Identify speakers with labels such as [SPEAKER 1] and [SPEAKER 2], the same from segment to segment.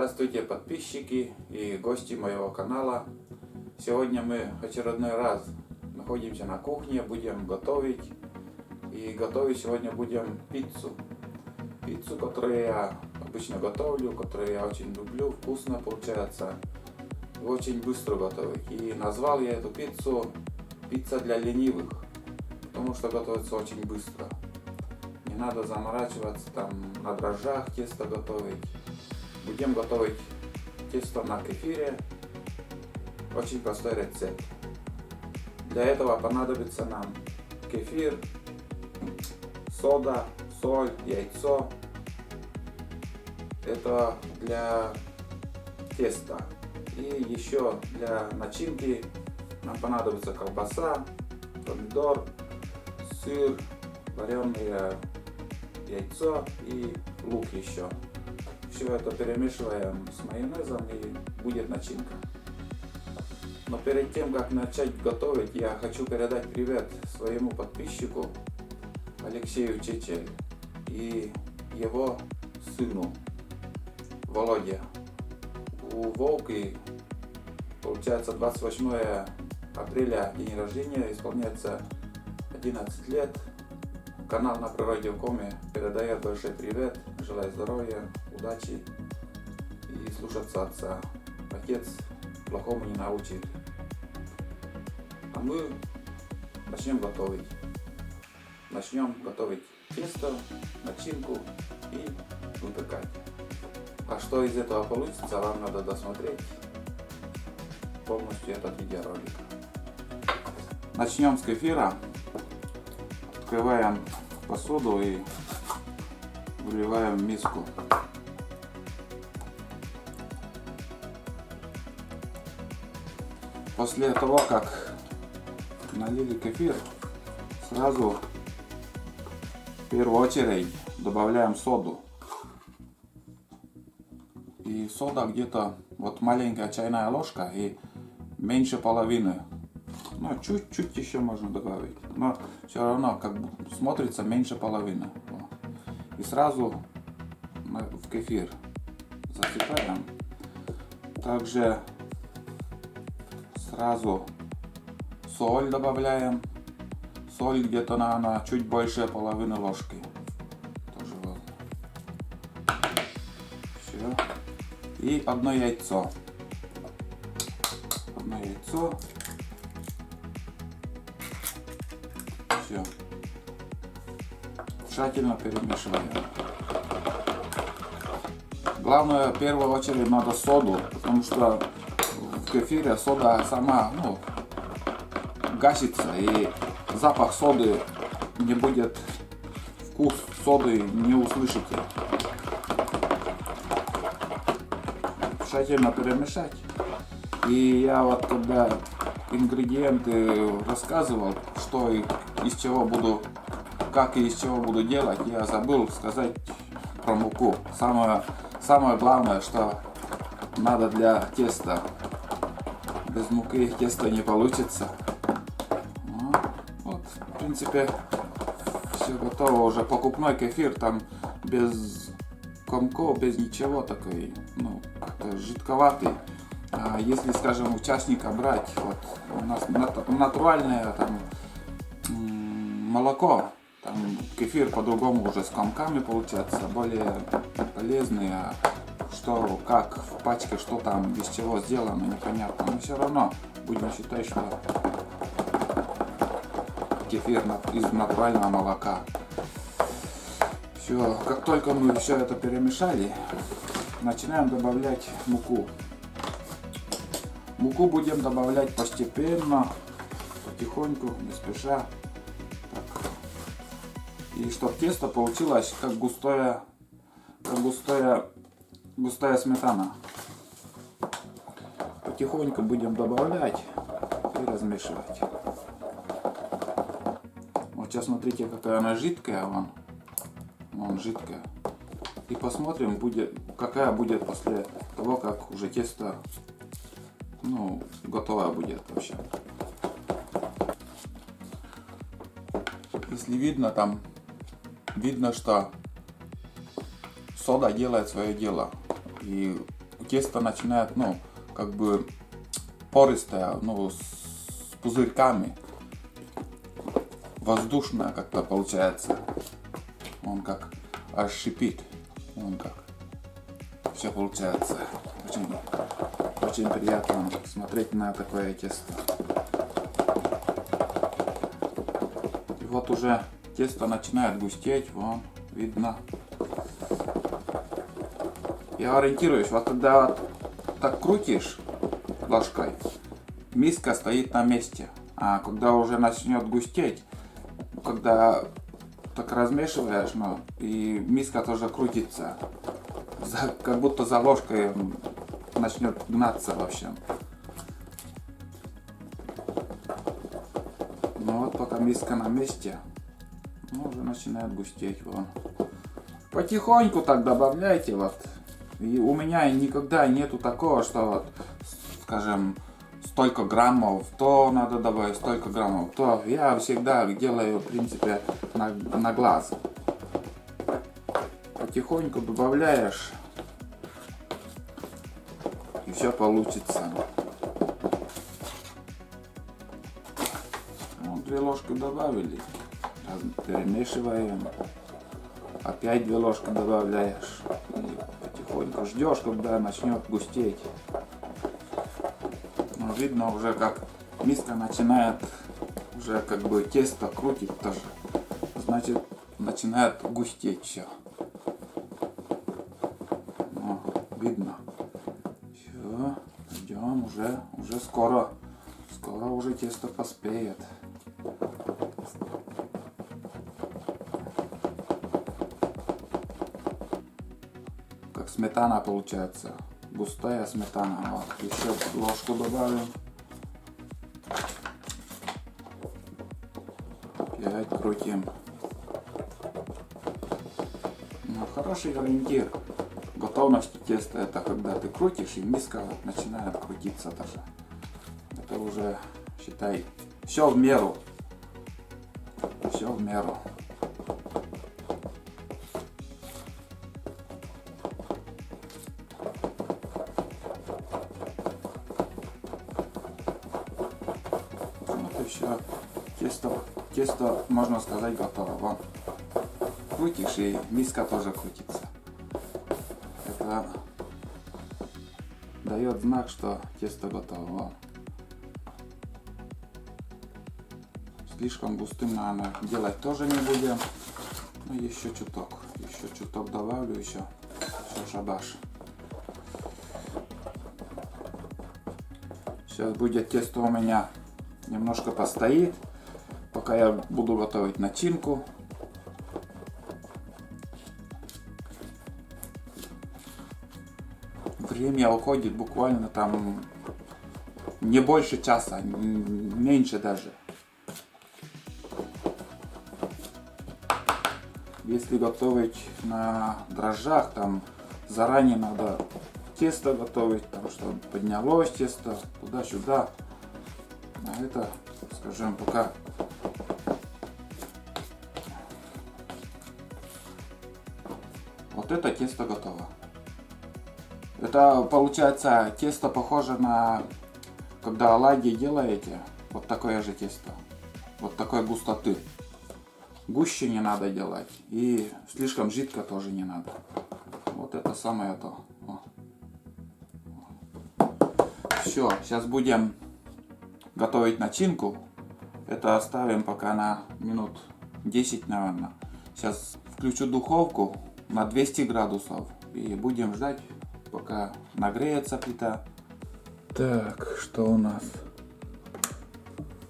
[SPEAKER 1] Здравствуйте, подписчики и гости моего канала. Сегодня мы в очередной раз находимся на кухне, будем готовить. И готовить сегодня будем пиццу. Пиццу, которую я обычно готовлю, которую я очень люблю, вкусно получается. И очень быстро готовить. И назвал я эту пиццу «Пицца для ленивых», потому что готовится очень быстро. Не надо заморачиваться там на дрожжах тесто готовить. Будем готовить тесто на кефире. Очень простой рецепт. Для этого понадобится нам кефир, сода, соль, яйцо. Это для теста. И еще для начинки нам понадобится колбаса, помидор, сыр, вареное яйцо и лук еще. Все это перемешиваем с майонезом и будет начинка. Но перед тем, как начать готовить, я хочу передать привет своему подписчику Алексею Чечель и его сыну Володе. У Волки, получается, 28 апреля день рождения, исполняется 11 лет. Канал на природе в Коме передает большой привет, желаю здоровья, удачи и слушаться отца. Отец плохому не научит. А мы начнем готовить. Начнем готовить тесто, начинку и выпекать. А что из этого получится, вам надо досмотреть полностью этот видеоролик. Начнем с кефира. Открываем посуду и выливаем в миску. После того, как налили кефир, сразу в первую очередь добавляем соду. И сода где-то вот маленькая чайная ложка и меньше половины. Ну, чуть-чуть еще можно добавить, но все равно как бы смотрится меньше половины. И сразу в кефир засыпаем. Также сразу соль добавляем. Соль где-то на чуть больше половины ложки. Тоже вот. Все. И одно яйцо. Одно яйцо. Все. Тщательно перемешиваем. Главное, в первую очередь надо соду, потому что в кефире сода сама, гасится, и запах соды не будет, вкус соды не услышите. Тщательно перемешать. И я вот когда ингредиенты рассказывал, что и из чего буду, как и из чего буду делать, я забыл сказать про муку. Самое главное, что надо для теста. Без муки тесто не получится. Вот, в принципе, все готово уже. Покупной кефир, там без комков, без ничего, такой, как-то жидковатый. А если, скажем, участника брать, вот у нас натуральное там молоко, там кефир по-другому уже с комками получается, более полезный, а что, как в пачке, что там, без чего сделано, непонятно. Но все равно будем считать, что кефир из натурального молока. Все, как только мы все это перемешали, начинаем добавлять муку. Муку будем добавлять постепенно, потихоньку, не спеша. Так. И чтобы тесто получилось как густая сметана. Потихоньку будем добавлять и размешивать. Вот сейчас смотрите, какая она жидкая, вон жидкая. И посмотрим, какая будет после того, как уже тесто готовое будет вообще. Если видно, видно, что сода делает свое дело. И тесто начинает, ну, как бы пористое, ну, с пузырьками. Воздушное как-то получается. Он как аж шипит. Он как. Все получается. Очень приятно смотреть на такое тесто. И вот уже тесто начинает густеть. Вон, видно. Я ориентируюсь. Вот когда вот так крутишь ложкой, миска стоит на месте. А когда уже начнет густеть, когда так размешиваешь, ну, и миска тоже крутится, как будто за ложкой начнет гнаться вообще. Ну вот пока миска на месте, ну, уже начинает густеть. Вон. Потихоньку так добавляйте вот. И у меня никогда нету такого, что вот, скажем, столько граммов, то надо добавить, столько граммов, то. Я всегда делаю, в принципе, на глаз. Потихоньку добавляешь, и все получится. Вот 2 ложки добавили, перемешиваем, опять 2 ложки добавляешь, и потихоньку ждешь, когда начнет густеть. Видно уже, как миска начинает уже как бы тесто крутить тоже. Значит, начинает густеть все. О, видно. Все, ждем уже скоро уже тесто поспеет. Как сметана получается. Густая сметана. Вот. Еще ложку добавим. Опять крутим. Ну, хороший ориентир готовности теста — это когда ты крутишь, и миска начинает крутиться тоже. Это уже, считай, все в меру. Все в меру. Все, тесто, можно сказать, готово. Вон. Крутишь, и миска тоже крутится. Это дает знак, что тесто готово. Вон. Слишком густым, наверное, делать тоже не будем. Ну, еще чуток добавлю еще. Все, шабаш. Сейчас будет тесто у меня немножко постоит, пока я буду готовить начинку. Время уходит буквально там не больше часа, меньше даже. Если готовить на дрожжах, там заранее надо тесто готовить, там, чтобы поднялось тесто туда-сюда. А это, скажем, пока вот это тесто готово. Это получается тесто похоже на, когда оладьи делаете, вот такое же тесто, вот такой густоты. Гуще не надо делать, и слишком жидко тоже не надо. Вот это самое то. Все, сейчас будем готовить начинку. Это оставим пока на минут 10, наверное. Сейчас включу духовку на 200 градусов и будем ждать, пока нагреется плита. Так, что у нас?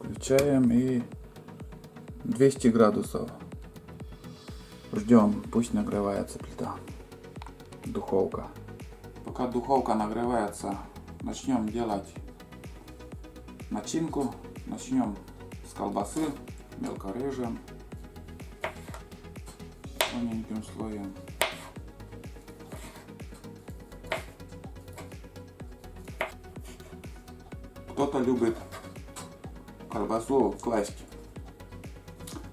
[SPEAKER 1] Включаем и 200 градусов. Ждем, пусть нагревается плита. Духовка. Пока духовка нагревается, начнем делать начинку. Начнем с колбасы, мелко режем тоненьким слоем. Кто-то любит колбасу класть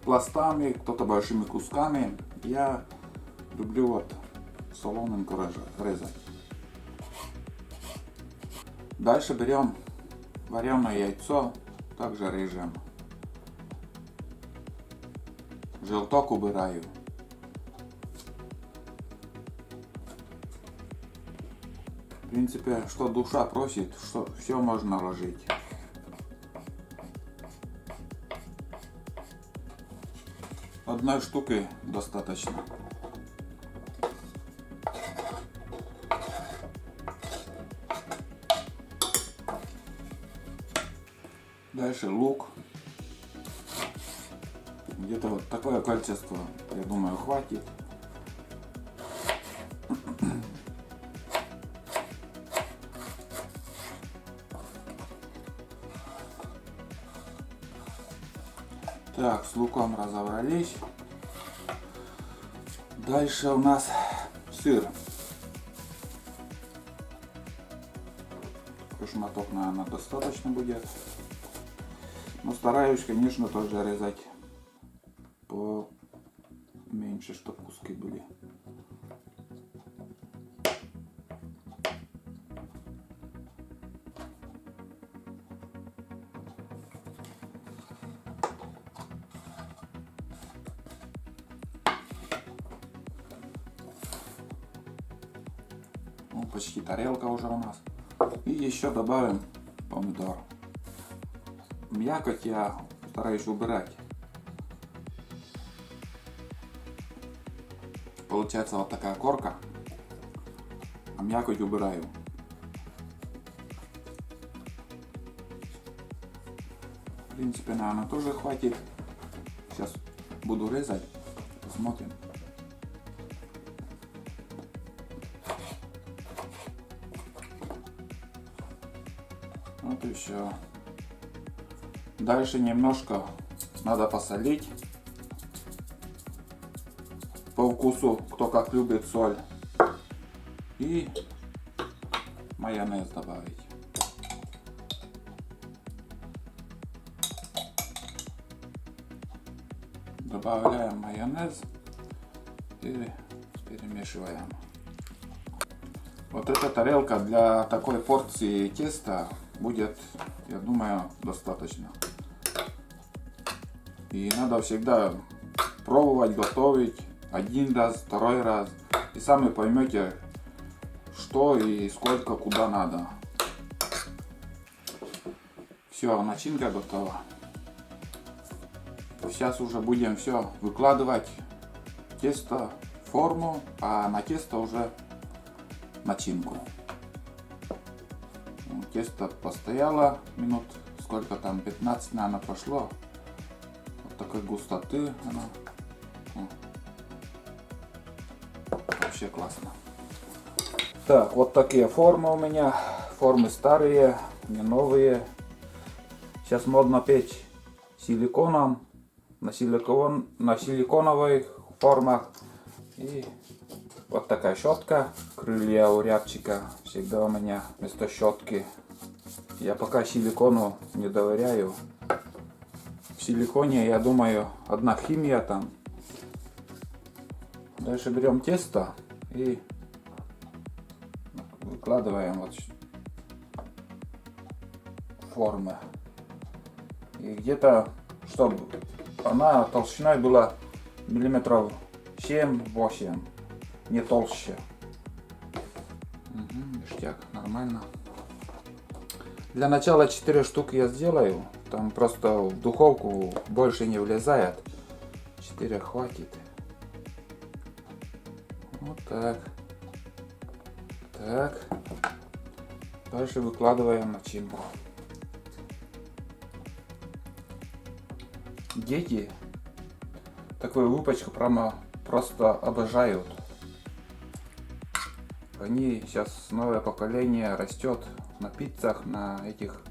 [SPEAKER 1] пластами, кто-то большими кусками. Я люблю вот соломинку резать. Дальше берем вареное яйцо, также режем. Желток убираю. В принципе, что душа просит, что все можно ложить. Одной штуки достаточно. Дальше лук. Где-то вот такое количество, я думаю, хватит. Так, с луком разобрались. Дальше у нас сыр. Шматок, наверное, достаточно будет. Но стараюсь, конечно, тоже резать поменьше, чтобы куски были. Ну, почти тарелка уже у нас. И еще добавим помидор. Мякоть я стараюсь убирать. Получается вот такая корка, а мякоть убираю. В принципе, наверное, тоже хватит. Сейчас буду резать, посмотрим. Вот и все. Дальше немножко надо посолить. По вкусу, кто как любит соль. И майонез добавить. Добавляем майонез и перемешиваем. Вот эта тарелка для такой порции теста будет, я думаю, достаточно. И надо всегда пробовать, готовить один раз, второй раз. И сами поймете, что и сколько куда надо. Все, начинка готова. Сейчас уже будем все выкладывать тесто в форму, а на тесто уже начинку. Тесто постояло минут, сколько там, 15, наверное, прошло. Вот такой густоты она. Вообще классно. Так, вот такие формы у меня. Формы старые, не новые. Сейчас модно печь силиконом, на силиконовых формах. И вот такая щетка. Крылья у рябчика всегда у меня вместо щетки. Я пока силикону не доверяю. В силиконе, я думаю, одна химия там. Дальше берем тесто и выкладываем вот формы. И где-то, чтобы она толщиной была миллиметров 7-8, не толще. Ништяк, нормально. Для начала 4 штуки я сделаю. Там просто в духовку больше не влезает. 4 хватит. Вот так. Так. Дальше выкладываем начинку. Дети такую выпечку прямо просто обожают. Они сейчас, новое поколение растет на пиццах, на этих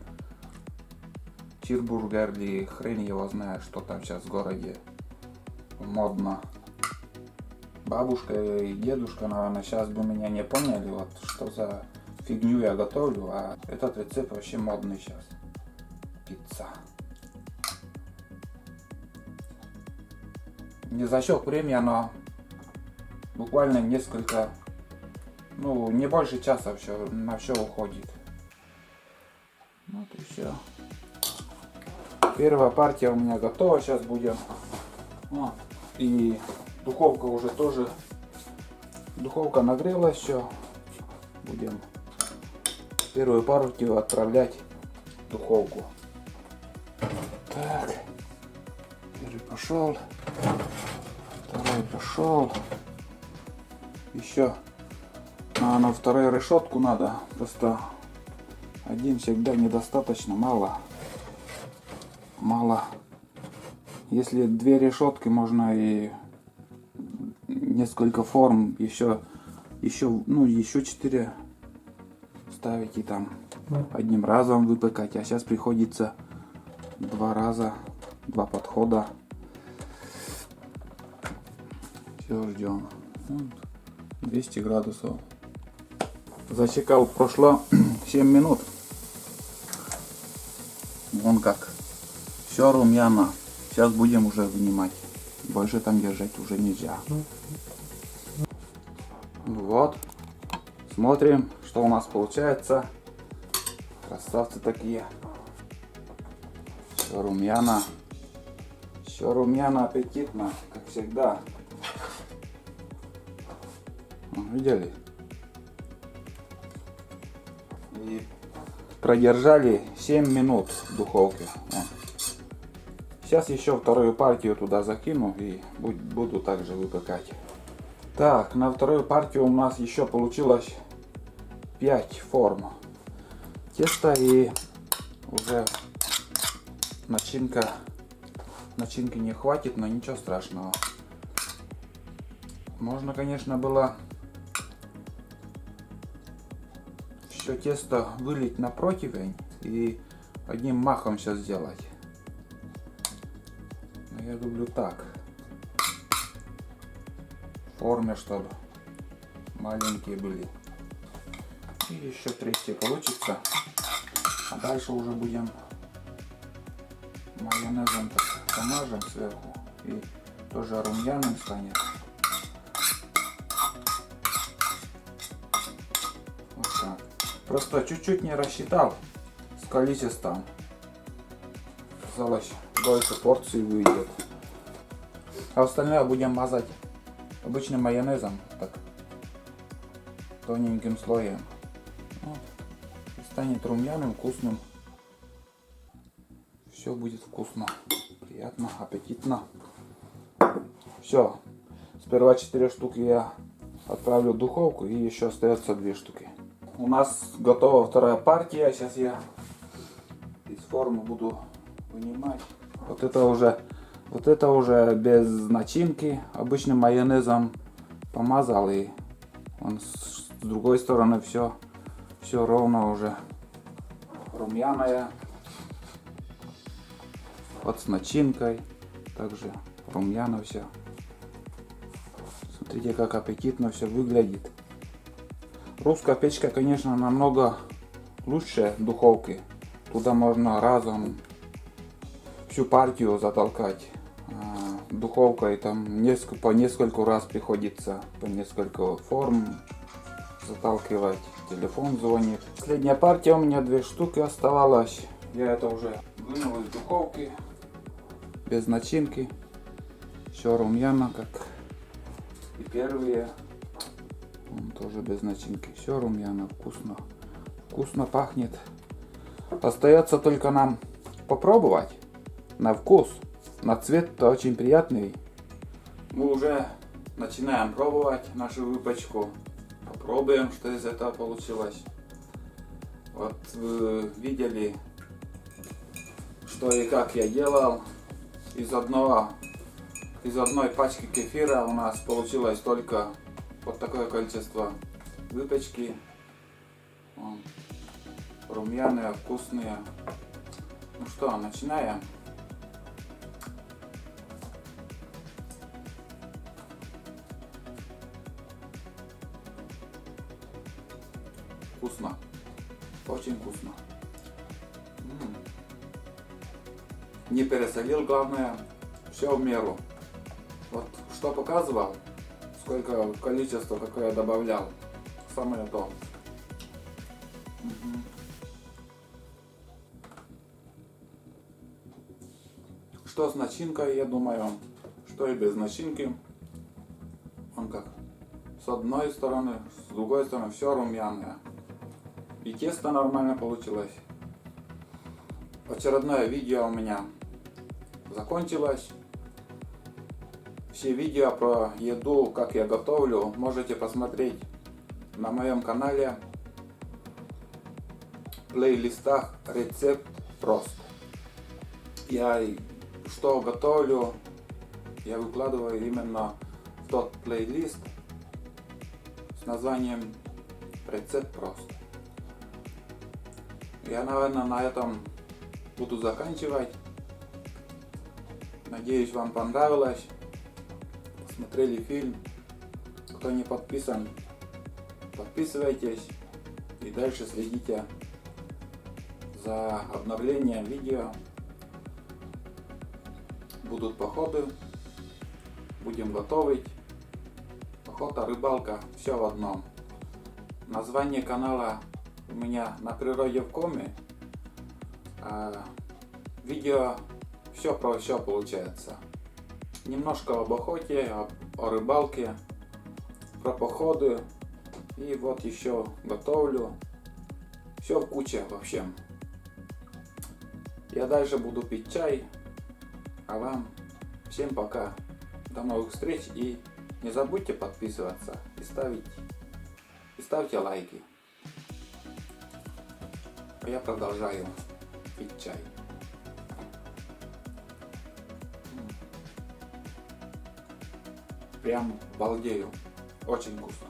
[SPEAKER 1] чизбургер или хрен его знает, что там сейчас в городе модно. Бабушка и дедушка, наверное, сейчас бы меня не поняли, вот что за фигню я готовлю, а этот рецепт вообще модный сейчас. Пицца. Не за счет времени, но буквально несколько, ну не больше часа все, на все уходит. Все. Первая партия у меня готова. Сейчас будем. И духовка уже тоже. Духовка нагрелась, все. Будем первую партию отправлять в духовку. Так. Первый пошел. Второй пошел. Еще на вторую решетку надо. Просто один всегда недостаточно, мало. Если две решетки, можно и несколько форм, еще 4 ставить и там одним разом выпекать. А сейчас приходится 2 раза, 2 подхода. Все, ждем. 200 градусов. Зачекал, прошло 7 минут. Вон как. Все румяно. Сейчас будем уже вынимать. Больше там держать уже нельзя. Вот. Смотрим, что у нас получается. Красавцы такие. Все румяно. Все румяно, аппетитно, как всегда. Видели? И продержали 7 минут в духовке. Сейчас еще вторую партию туда закину и буду также выпекать. Так, на вторую партию у нас еще получилось 5 форм теста, и уже начинки не хватит, но ничего страшного. Можно, конечно, было все тесто вылить на противень и одним махом все сделать. Но я люблю так. В форме, чтобы маленькие были. И еще третье получится. А дальше уже будем майонезом так помажем сверху. И тоже румяным станет. Вот так. Просто чуть-чуть не рассчитал с количеством. Казалось, больше порций выйдет. А остальное будем мазать обычным майонезом, так тоненьким слоем. Вот. И станет румяным, вкусным. Все будет вкусно, приятно, аппетитно. Все. Сперва 4 штуки я отправлю в духовку, и еще остается 2 штуки. У нас готова вторая партия. Сейчас я из формы буду вынимать. Вот это уже без начинки, обычным майонезом помазал, и он с другой стороны все ровно уже румяное. Вот с начинкой также румяно все. Смотрите, как аппетитно все выглядит. Русская печка, конечно, намного лучше духовки. Туда можно разом всю партию затолкать. Духовкой там по нескольку раз приходится, по несколько форм заталкивать. Телефон звонит. Последняя партия у меня 2 штуки оставалось. Я это уже вынул из духовки. Без начинки. Все румяно, как и первые. Он тоже без начинки. Все румяно, вкусно. Вкусно пахнет. Остается только нам попробовать на вкус. На цвет-то очень приятный. Мы уже начинаем пробовать нашу выпечку. Попробуем, что из этого получилось. Вот вы видели, что и как я делал. Из одной пачки кефира у нас получилось только вот такое количество выпечки. Румяные, вкусные. Ну что, начинаем. Вкусно. Очень вкусно. Не пересолил, главное. Все в меру. Вот что показывал, сколько количество, какое я добавлял. Самое то. Что с начинкой, я думаю, что и без начинки. Он как с одной стороны, с другой стороны все румяное. И тесто нормально получилось. Очередное видео у меня закончилось. Все видео про еду, как я готовлю, можете посмотреть на моем канале в плейлистах «Рецепт прост». Я что готовлю, я выкладываю именно в тот плейлист с названием «Рецепт прост». Я, наверное, на этом буду заканчивать. Надеюсь, вам понравилось. Смотрели фильм. Кто не подписан, подписывайтесь и дальше следите за обновлением видео. Будут походы, будем готовить. Охота, рыбалка, все в одном. Название канала у меня «На природе в Коми». Видео все про все получается. Немножко об охоте, о рыбалке, про походы. И вот еще готовлю. Все в куче в общем. Я дальше буду пить чай. А вам всем пока. До новых встреч. И не забудьте подписываться и ставьте лайки. А я продолжаю пить чай. Прям балдею. Очень вкусно.